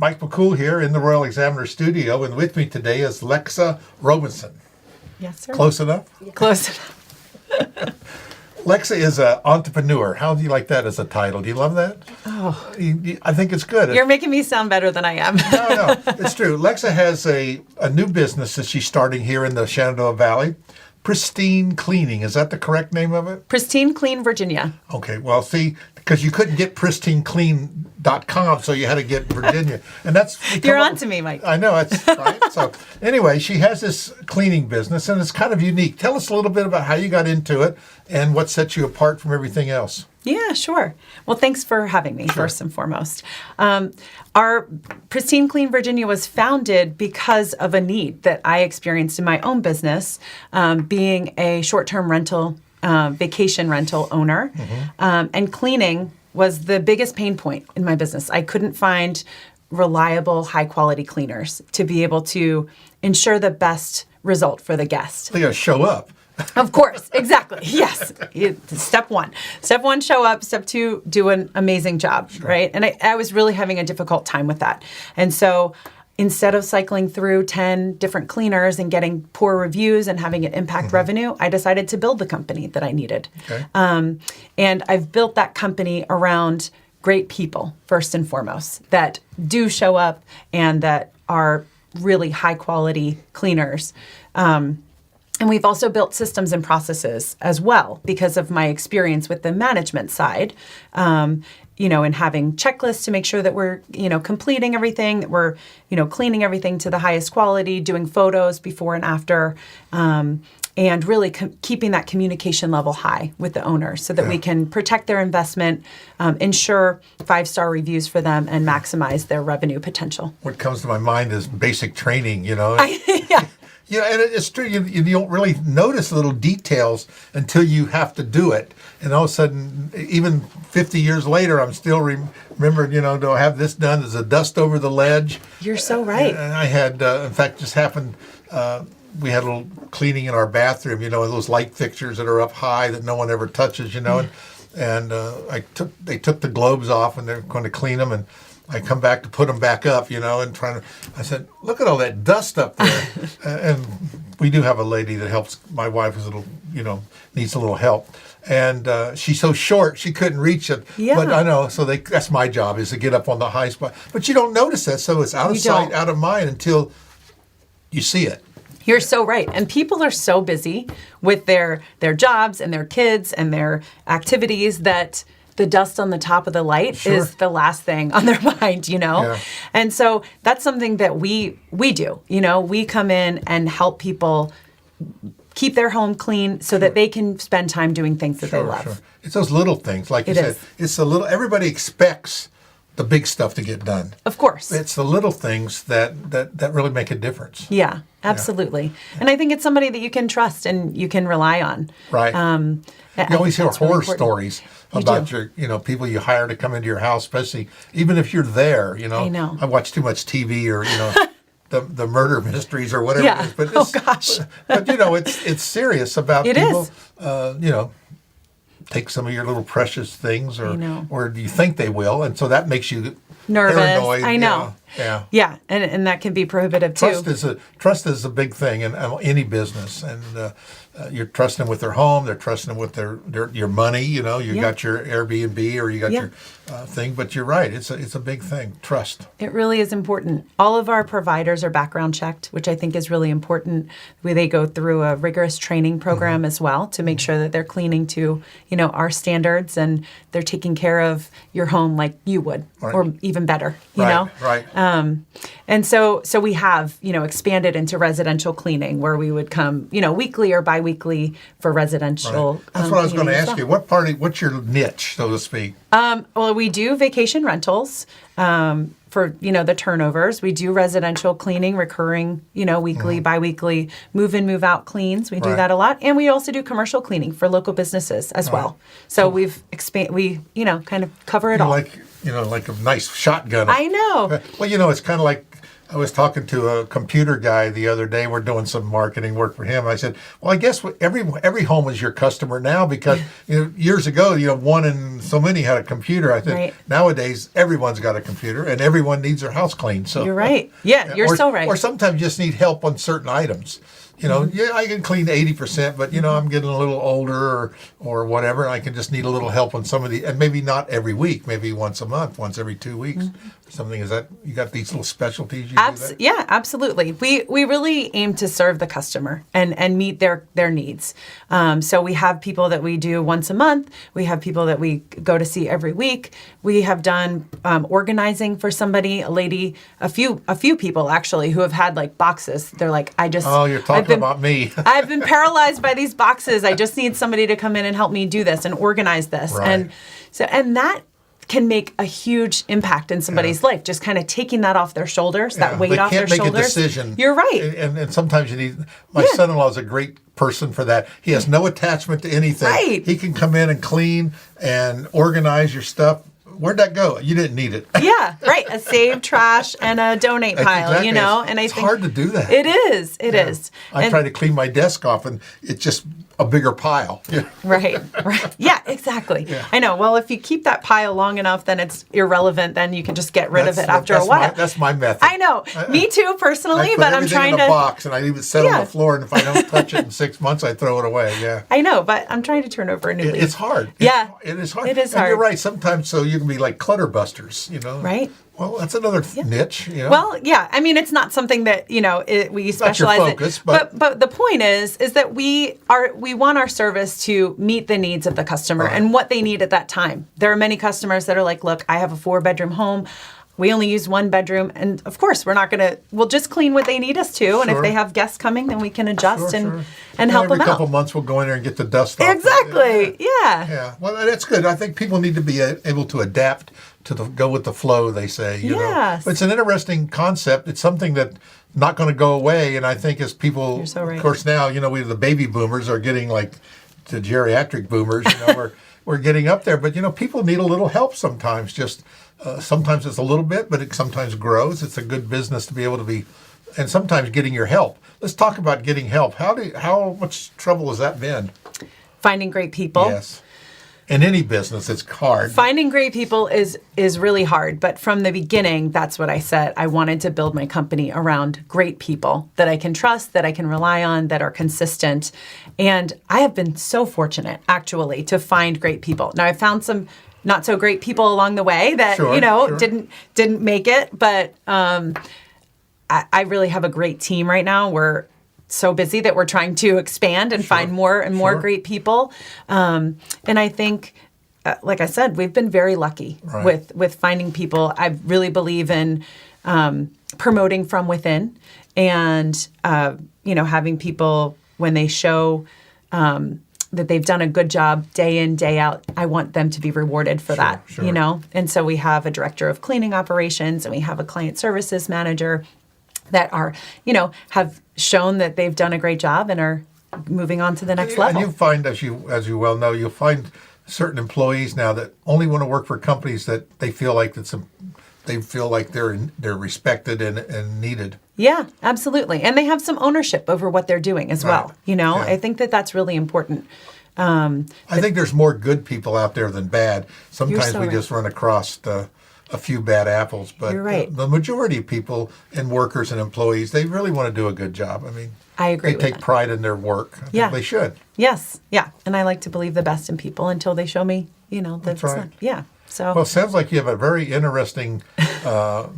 Mike McCool here in the Royal Examiner studio, and with me today is Lexa Robeson. Yes, sir. Close enough? Close enough. Lexa is an entrepreneur. How do you like that as a title? Do you love that? Oh, I think it's good. You're making me sound better than I am. No, it's true. Lexa has a new business that she's starting here in the Shenandoah Valley. Pristine Cleaning. Is that the correct name of it? Pristine Clean Virginia. Okay, well, see, because you couldn't get pristineclean.com, so you had to get Virginia. And that's... You're on to me, Mike. I know, that's right. So anyway, she has this cleaning business, and it's kind of unique. Tell us a little bit about how you got into it and what sets you apart from everything else. Yeah, sure. Well, thanks for having me, first and foremost. Our Pristine Clean Virginia was founded because of a need that I experienced in my own business, being a short-term rental, vacation rental owner. And cleaning was the biggest pain point in my business. I couldn't find reliable, high-quality cleaners to be able to ensure the best result for the guest. They got to show up. Of course, exactly. Yes. Step one. Step one, show up. Step two, do an amazing job, right? And I was really having a difficult time with that. And so instead of cycling through 10 different cleaners and getting poor reviews and having it impact revenue, I decided to build the company that I needed. Okay. And I've built that company around great people, first and foremost, that do show up and that are really high quality cleaners. And we've also built systems and processes as well because of my experience with the management side, and having checklists to make sure that we're, completing everything, that we're, cleaning everything to the highest quality, doing photos before and after, and really keeping that communication level high with the owners so that we can protect their investment, ensure 5-star reviews for them, and maximize their revenue potential. What comes to my mind is basic training, Yeah. Yeah, and it's true. You don't really notice little details until you have to do it. And all of a sudden, even 50 years later, I'm still remember, do I have this done? There's a dust over the ledge. You're so right. And I had, in fact, just happened, we had a little cleaning in our bathroom, those light fixtures that are up high that no one ever touches, and they took the globes off and they're going to clean them, and I come back to put them back up, and I said, look at all that dust up there. And we do have a lady that helps. My wife is needs a little help. And she's so short, she couldn't reach it. Yeah. But I know, so that's my job, is to get up on the high spot. But you don't notice that, so it's out of sight, out of mind until you see it. You're so right. And people are so busy with their jobs and their kids and their activities that the dust on the top of the light is the last thing on their mind, Yeah. And so that's something that we do. We come in and help people keep their home clean so that they can spend time doing things that they love. Sure. It's those little things, like you said. It's the little. Everybody expects the big stuff to get done. Of course. It's the little things that really make a difference. Yeah, absolutely. Yeah. And I think it's somebody that you can trust and you can rely on. Right. You always hear horror stories about your people you hire to come into your house, especially even if you're there. I know. I watch too much TV or the murder mysteries or whatever it is. But gosh. But it's serious about it people. Is. Take some of your little precious things, or do you think they will, and so that makes you nervous. Paranoid. I know. Yeah. And that can be prohibitive too. Trust is a big thing in any business, and you're trusting them with their home. They're trusting them with your money. You got your Airbnb or you got your thing. But you're right. It's a big thing. Trust. It really is important. All of our providers are background checked, which I think is really important. They go through a rigorous training program as well to make sure that they're cleaning to our standards and they're taking care of your home like you would, or even better. You know. Right. And so we have expanded into residential cleaning where we would come weekly or biweekly for residential. Right. That's what I was going to ask you. What's your niche, so to speak? Well, we do vacation rentals for the turnovers. We do residential cleaning, recurring, weekly, biweekly, move in, move out cleans. We do that a lot, and we also do commercial cleaning for local businesses as well. So we've kind of cover it all. Like a nice shotgun. I know. Well, it's kind of like I was talking to a computer guy the other day. We're doing some marketing work for him. I said, "Well, I guess every home is your customer now because years ago, one in so many had a computer. I think Right. nowadays everyone's got a computer and everyone needs their house cleaned. So You're right. Yeah, you're so right. Or sometimes you just need help on certain items. Yeah, I can clean 80%, but I'm getting a little older or whatever. And I can just need a little help on some of the, and maybe not every week, maybe once a month, once every 2 weeks. Something is that you got these little specialties you do that? Yeah, absolutely. We really aim to serve the customer and meet their needs. So we have people that we do once a month. We have people that we go to see every week. We have done organizing for somebody, a lady, a few people actually who have had like boxes. They're like, Oh, you're talking about me. I've been paralyzed by these boxes. I just need somebody to come in and help me do this and organize this. Right. And that can make a huge impact in somebody's life. Just kind of taking that off their shoulders, that weight off their shoulders. They can't make a decision. You're right. And sometimes you need. My son-in-law is a great person for that. He has no attachment to anything. Right. He can come in and clean and organize your stuff. Where'd that go? You didn't need it. Yeah, right. A save trash and a donate pile, Exactly. And I it's think hard to do that. It is. It is. I try to clean my desk off, and it's just a bigger pile. Yeah. Right. Yeah, exactly. Yeah. I know. Well, if you keep that pile long enough, then it's irrelevant. Then you can just get rid of it after a while. That's my method. I know. Me too, personally, I put but I'm everything trying in to. a box, and I leave it set on the floor. And if I don't touch it in 6 months, I throw it away. Yeah. I know, but I'm trying to turn over a new leaf. It's hard. Yeah. It is hard. It is And hard. you're right. Sometimes, so you can be like clutter busters. Right. Well, that's another niche. Well, yeah. I mean, it's not something that we specialize focus, in. but the point is that we want our service to meet the needs of the customer and what they need at that time. There are many customers that are like, look, I have a 4-bedroom home. We only use 1 bedroom, and of course, we'll just clean what they need us to. And if they have guests coming, then we can adjust and help them out. Every couple months, we'll go in there and get the dust off. Exactly. Yeah. Yeah. Well, that's good. I think people need to be able to adapt to go with the flow. They say. Yes. But it's an interesting concept. It's something that's not going to go away. And I think as people, You're so right. of course, now the baby boomers are getting like the geriatric boomers. We're getting up there. But people need a little help sometimes. Just. Sometimes it's a little bit, but it sometimes grows. It's a good business to be able to be, and sometimes getting your help. Let's talk about getting help. How much trouble has that been? Finding great people. Yes. In any business, it's hard. Finding great people is really hard, but from the beginning, that's what I said. I wanted to build my company around great people that I can trust, that I can rely on, that are consistent. And I have been so fortunate, actually, to find great people. Now, I found some not so great people along the way that didn't make it, but I really have a great team right now. We're so busy that we're trying to expand and find more and more great people. And I think, like I said, we've been very lucky with finding people. I really believe in promoting from within, and having people when they show. That they've done a good job day in, day out. I want them to be rewarded for that, And so we have a director of cleaning operations and we have a client services manager that are, have shown that they've done a great job and are moving on to the next level. And you find, as you well know, you'll find certain employees now that only want to work for companies that they feel like they're respected and needed. Yeah, absolutely. And they have some ownership over what they're doing as well. I think that's really important. I think there's more good people out there than bad. Sometimes we just run across a few bad apples, but You're right. The majority of people and workers and employees, they really want to do a good job. I mean, I agree. They take pride in their work. I think they should. Yes. Yeah. And I like to believe the best in people until they show me, That's right. Yeah. So. Well, it sounds like you have a very interesting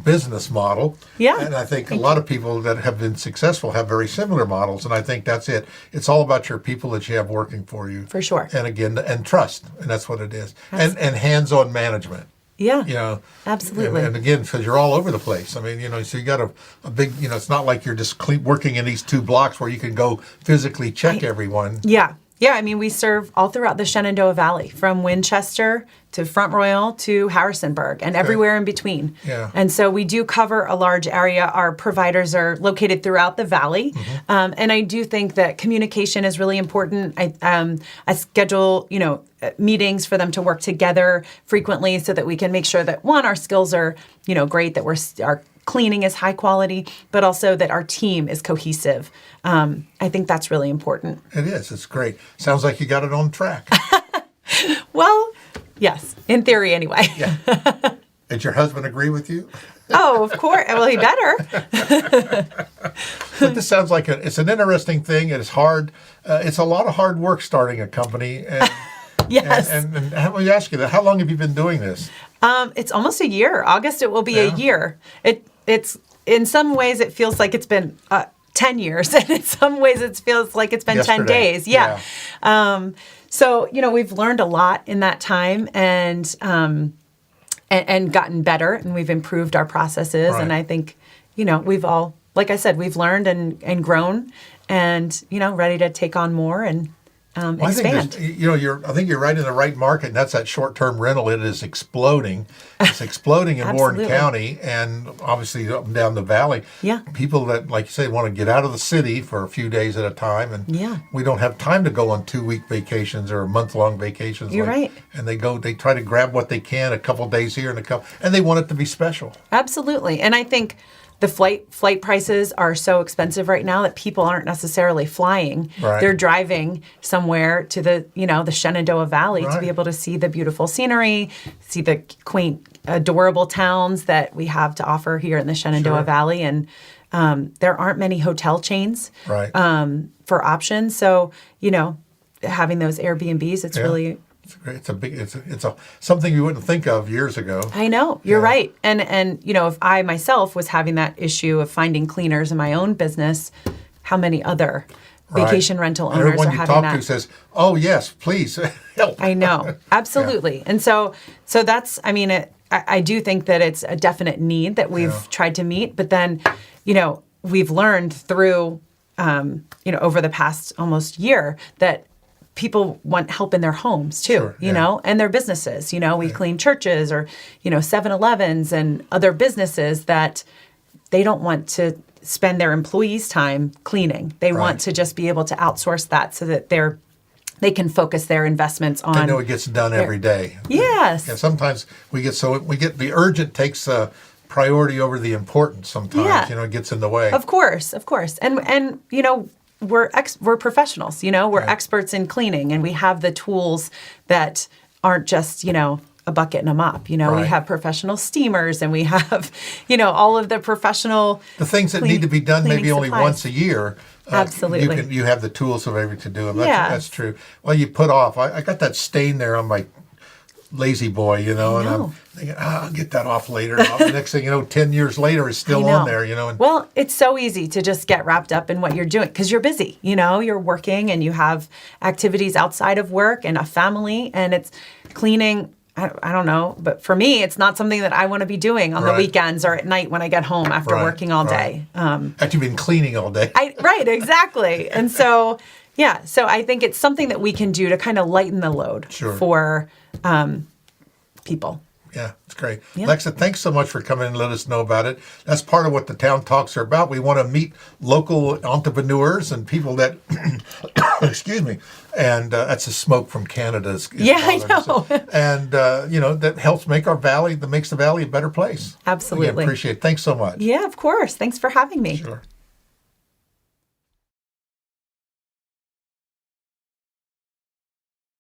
business model. Yeah. And I think a lot of people that have been successful have very similar models. And I think that's it. It's all about your people that you have working for you. For sure. And again, and trust. And that's what it is. And hands-on management. Yeah. Absolutely. And again, because you're all over the place. I mean, so you got a big, it's not like you're just working in these 2 blocks where you can go physically check everyone. Yeah. Yeah, I mean, we serve all throughout the Shenandoah Valley, from Winchester to Front Royal to Harrisonburg and everywhere in between. Yeah. And so we do cover a large area. Our providers are located throughout the valley. Mm-hmm. And I do think that communication is really important. I schedule, meetings for them to work together frequently so that we can make sure that, one, our skills are, great, that our cleaning is high quality, but also that our team is cohesive. I think that's really important. It is. It's great. Sounds like you got it on track. Well, yes, in theory anyway. Yeah. Did your husband agree with you? Oh, of course. Well, he better. But this sounds like it's an interesting thing. It's hard. It's a lot of hard work starting a company. And, Yes. And let me ask you that. How long have you been doing this? It's almost a year. August, it will be a year. It's in some ways, it feels like it's been 10 years. And in some ways, it feels like it's been 10 days. Yeah. So, we've learned a lot in that time and gotten better, and we've improved our processes. Right. And I think, we've all, like I said, we've learned and grown and, ready to take on more and expand. I think you're right in the right market, and that's that short-term rental. It is exploding. It's exploding in Warren County, and obviously up and down the valley. Yeah. People that, like you say, want to get out of the city for a few days at a time, and Yeah. we don't have time to go on 2-week vacations or month-long vacations. You're right. And they try to grab what they can, a couple days here and they want it to be special. Absolutely. And I think the flight prices are so expensive right now that people aren't necessarily flying. Right. They're driving somewhere to the Shenandoah Valley to be able to see the beautiful scenery, see the quaint, adorable towns that we have to offer here in the Shenandoah Valley. And there aren't many hotel chains for options. So, having those Airbnbs, it's really... It's great. It's something you wouldn't think of years ago. I know, you're right. And if I myself was having that issue of finding cleaners in my own business, how many other vacation rental owners everyone are you having talk that? to says, "Oh yes, please help." I know, absolutely. And so that's, I do think that it's a definite need that we've tried to meet, but then, we've learned through, over the past almost year that people want help in their homes too, and their businesses. We clean churches or, 7-Elevens and other businesses that they don't want to spend their employees' time cleaning. They want to just be able to outsource that so that they can focus their investments on. I know it gets done every day. Yes. Yeah, sometimes we get the urgent takes priority over the important sometimes. It gets in the way. Of course. And we're professionals, we're experts in cleaning, and we have the tools that aren't just, a bucket and a mop. We have professional steamers, and we have, all of the professional... The things that need to be done maybe only supplies. once a year. Absolutely. You have the tools available to do them. That's true. Well, you put off. I got that stain there on my lazy boy, and I'm thinking, I'll get that off later. The next thing 10 years later, it's still on there, And, well, it's so easy to just get wrapped up in what you're doing because you're busy, you're working and you have activities outside of work and a family, and it's cleaning. I don't know, but for me, it's not something that I want to be doing on the weekends or at night when I get home after working all day. After you've been cleaning all day. Right, exactly. And so, so I think it's something that we can do to kind of lighten the load for people. Yeah, it's great. Yeah. Lexa, thanks so much for coming and let us know about it. That's part of what the Town Talks are about. We want to meet local entrepreneurs and people that, excuse me, and that's a smoke from Canada. I know. And, that helps make that makes the valley a better place. Absolutely. We appreciate it. Thanks so much. Yeah, of course. Thanks for having me. Sure.